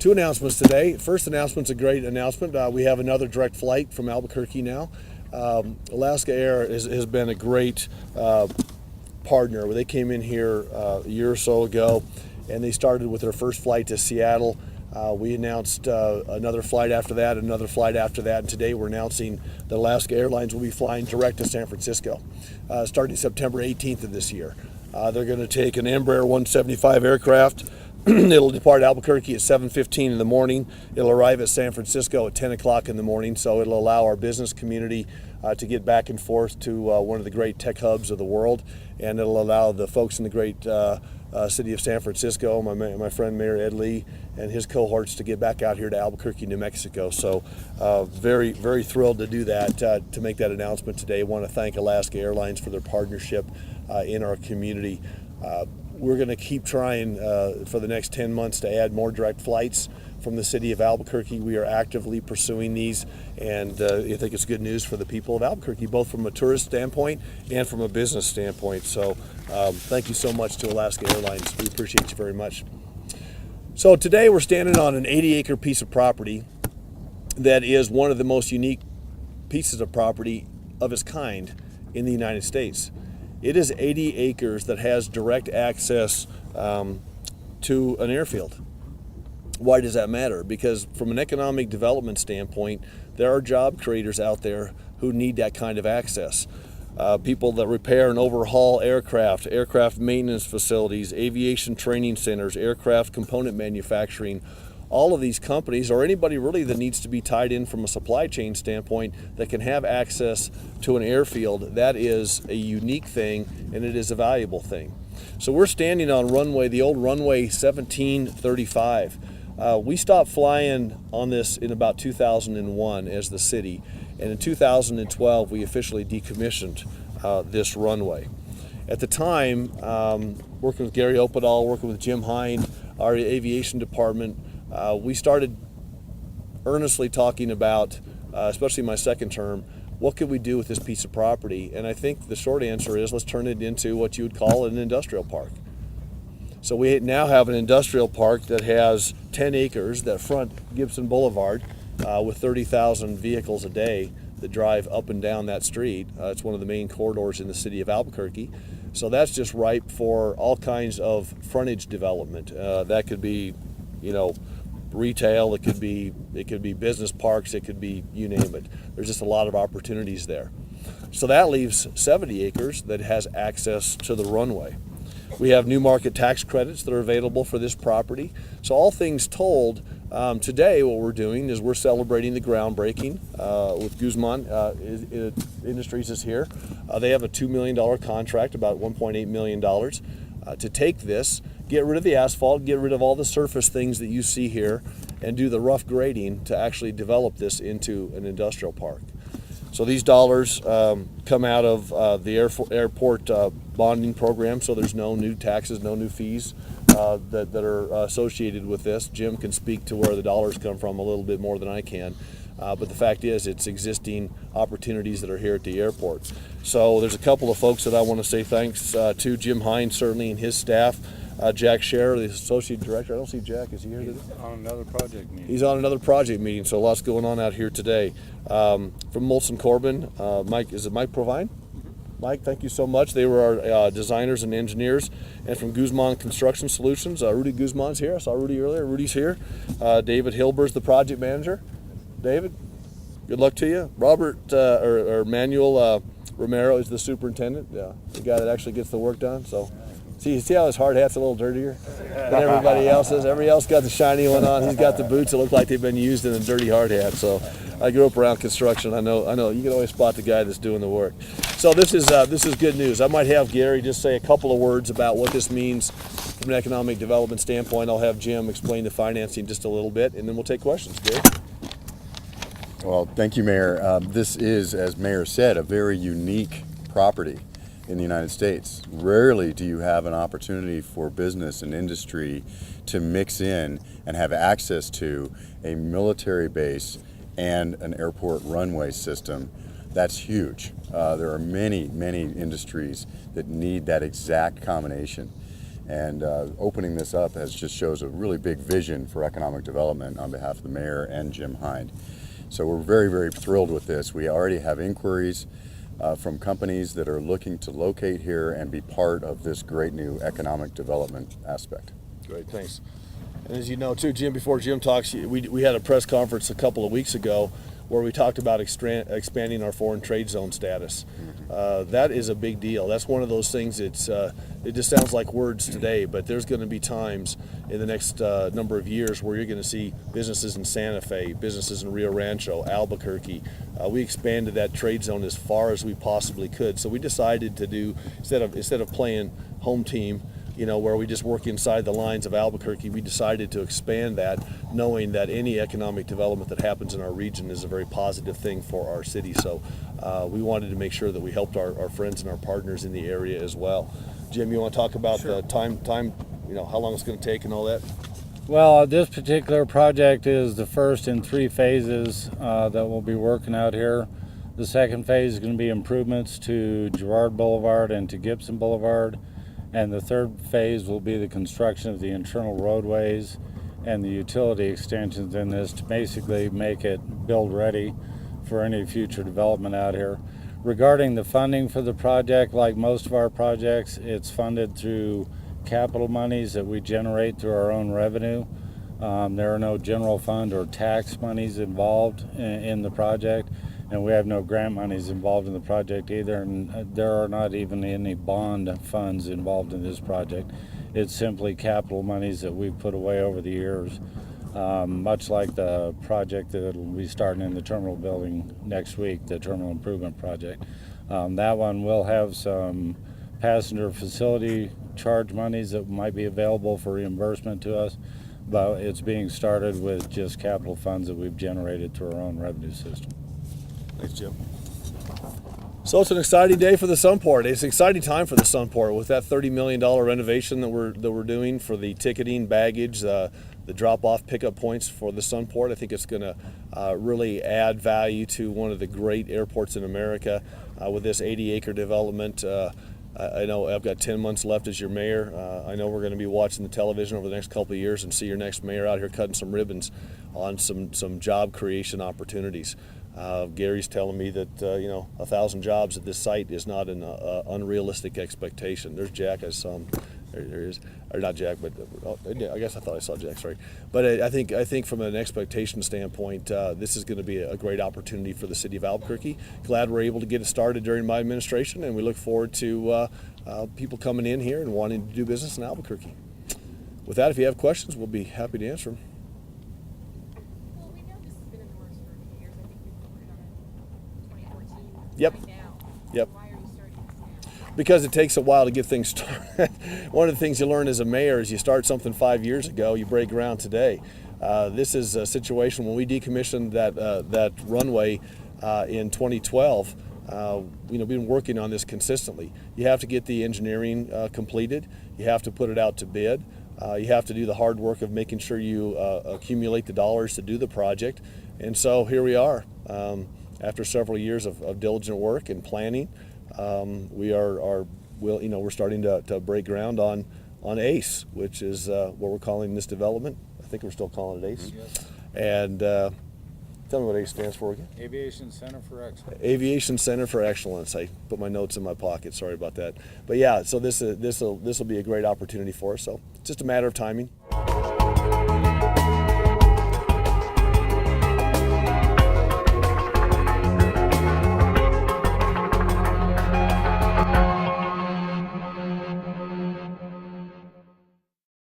Two announcements today. First announcement's a great announcement. We have another direct flight from Albuquerque now. Alaska Air has been a great partner. They came in here a year or so ago, and they started with their first flight to Seattle. We announced another flight after that, another flight after that, and today we're announcing that Alaska Airlines will be flying direct to San Francisco starting September 18th of this year. They're going to take an Embraer 175 aircraft. It'll depart Albuquerque at 7:15 in the morning. It'll arrive at San Francisco at 10 o'clock in the morning, so it'll allow our business community to get back and forth to one of the great tech hubs of the world, and it'll allow the folks in the great city of San Francisco, my friend Mayor Ed Lee and his cohorts, to get back out here to Albuquerque, New Mexico. So very, very thrilled to do that, to make that announcement today. I want to thank Alaska Airlines for their partnership in our community. We're going to keep trying for the next 10 months to add more direct flights from the city of Albuquerque. We are actively pursuing these, and I think it's good news for the people of Albuquerque, both from a tourist standpoint and from a business standpoint. So thank you so much to Alaska Airlines. We appreciate you very much. So today we're standing on an 80-acre piece of property that is one of the most unique pieces of property of its kind in the United States. It is 80 acres that has direct access to an airfield. Why does that matter? Because from an economic development standpoint, there are job creators out there who need that kind of access. People that repair and overhaul aircraft, aircraft maintenance facilities, aviation training centers, aircraft component manufacturing. All of these companies, or anybody really that needs to be tied in from a supply chain standpoint, that can have access to an airfield, that is a unique thing, and it is a valuable thing. So we're standing on the old runway 1735. We stopped flying on this in about 2001 as the city, and in 2012 we officially decommissioned this runway. At the time, working with Gary OPPEDAHL, working with Jim Hine, our aviation department, we started earnestly talking about, especially my second term, what could we do with this piece of property? And I think the short answer is, let's turn it into what you would call an industrial park. So we now have an industrial park that has 10 acres that front Gibson Boulevard with 30,000 vehicles a day that drive up and down that street. It's one of the main corridors in the city of Albuquerque. So that's just ripe for all kinds of frontage development. That could be, retail, it could be business parks, it could be, you name it. There's just a lot of opportunities there. So that leaves 70 acres that has access to the runway. We have new market tax credits that are available for this property. So all things told, today what we're doing is we're celebrating the groundbreaking with Guzman Industries is here. They have a $2 million contract, about $1.8 million, to take this, get rid of the asphalt, get rid of all the surface things that you see here, and do the rough grading to actually develop this into an industrial park. So these dollars come out of the airport bonding program, so there's no new taxes, no new fees that are associated with this. Jim can speak to where the dollars come from a little bit more than I can. But the fact is, it's existing opportunities that are here at the airport. So there's a couple of folks that I want to say thanks to. Jim Hine, certainly, and his staff. Jack Scherer, the associate director. I don't see Jack. Is he here today? He's on another project meeting. He's on another project meeting, so lots going on out here today. From Molson Corbin, Mike, is it Mike Provine? Mike, thank you so much. They were our designers and engineers. And from Guzman Construction Solutions, Rudy Guzman's here. I saw Rudy earlier. Rudy's here. David Hilber's the project manager. David, good luck to you. Robert, or Manuel Romero is the superintendent, the guy that actually gets the work done. So, see how his hard hat's a little dirtier than everybody else's? Everybody else got the shiny one on. He's got the boots that look like they've been used in a dirty hard hat. So I grew up around construction. I know. You can always spot the guy that's doing the work. So this is good news. I might have Gary just say a couple of words about what this means from an economic development standpoint. I'll have Jim explain the financing just a little bit, and then we'll take questions. Gary? Well, thank you, Mayor. This is, as Mayor said, a very unique property in the United States. Rarely do you have an opportunity for business and industry to mix in and have access to a military base and an airport runway system. That's huge. There are many industries that need that exact combination. And opening this up just shows a really big vision for economic development on behalf of the mayor and Jim Hind. So we're very, very thrilled with this. We already have inquiries from companies that are looking to locate here and be part of this great new economic development aspect. Great, thanks. And as you know too, Jim, before Jim talks, we had a press conference a couple of weeks ago where we talked about expanding our foreign trade zone status. That is a big deal. That's one of those things, it just sounds like words today, but there's going to be times in the next number of years where you're going to see businesses in Santa Fe, businesses in Rio Rancho, Albuquerque. We expanded that trade zone as far as we possibly could. So we decided to do, instead of playing home team, where we just work inside the lines of Albuquerque, we decided to expand that, knowing that any economic development that happens in our region is a very positive thing for our city. So we wanted to make sure that we helped our friends and our partners in the area as well. Jim, you want to talk about the time, how long it's going to take and all that? Well, this particular project is the first in 3 phases that we'll be working out here. The second phase is going to be improvements to Girard Boulevard and to Gibson Boulevard. And the third phase will be the construction of the internal roadways and the utility extensions in this to basically make it build ready for any future development out here. Regarding the funding for the project, like most of our projects, it's funded through capital monies that we generate through our own revenue. There are no general fund or tax monies involved in the project, and we have no grant monies involved in the project either, and there are not even any bond funds involved in this project. It's simply capital monies that we've put away over the years, much like the project that will be starting in the terminal building next week, the terminal improvement project. That one will have some passenger facility charge monies that might be available for reimbursement to us, but it's being started with just capital funds that we've generated through our own revenue system. Thanks, Jim. So it's an exciting day for the Sunport. It's an exciting time for the Sunport with that $30 million renovation that we're doing for the ticketing, baggage, the drop-off pickup points for the Sunport. I think it's going to really add value to one of the great airports in America with this 80-acre development. I know I've got 10 months left as your mayor. I know we're going to be watching the television over the next couple of years and see your next mayor out here cutting some ribbons on some job creation opportunities. Gary's telling me that 1,000 jobs at this site is not an unrealistic expectation. There's Jack. I saw him. There is, or not Jack, but I guess I thought I saw Jack. Sorry, but I think from an expectation standpoint, this is going to be a great opportunity for the city of Albuquerque. Glad we're able to get it started during my administration, and we look forward to people coming in here and wanting to do business in Albuquerque. With that, if you have questions, we'll be happy to answer them. Well, we know this has been in the works for a few years. I think we voted on it in 2014. Yep. Right now. Yep. Why are you starting this now? Because it takes a while to get things started. One of the things you learn as a mayor is you start something 5 years ago, you break ground today. This is a situation when we decommissioned that runway in 2012. We've been working on this consistently. You have to get the engineering completed. You have to put it out to bid. You have to do the hard work of making sure you accumulate the dollars to do the project. And so here we are. After several years of diligent work and planning, we're starting to break ground on ACE, which is what we're calling this development. I think we're still calling it ACE. Yes. And tell me what ACE stands for again. Aviation Center for Excellence. Aviation Center for Excellence. I put my notes in my pocket. Sorry about that. But yeah, so this will be a great opportunity for us. So it's just a matter of timing.